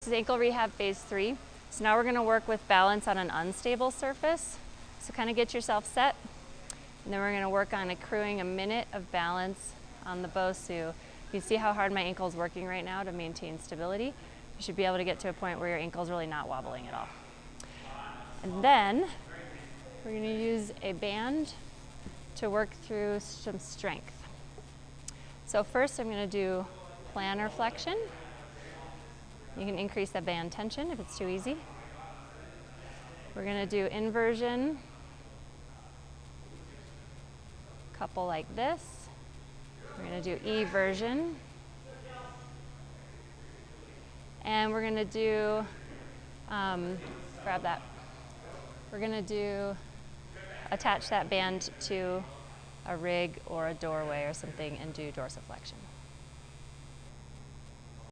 This is ankle rehab phase 3. So now we're going to work with balance on an unstable surface. So kind of get yourself set. And then we're going to work on accruing a minute of balance on the BOSU. You see how hard my ankle is working right now to maintain stability. You should be able to get to a point where your ankle is really not wobbling at all. And then we're going to use a band to work through some strength. So first I'm going to do plantar flexion. You can increase the band tension if it's too easy. We're going to do inversion, couple like this. We're going to do eversion. And we're going to do, grab that. We're going to do, attach that band to a rig or a doorway or something and do dorsiflexion.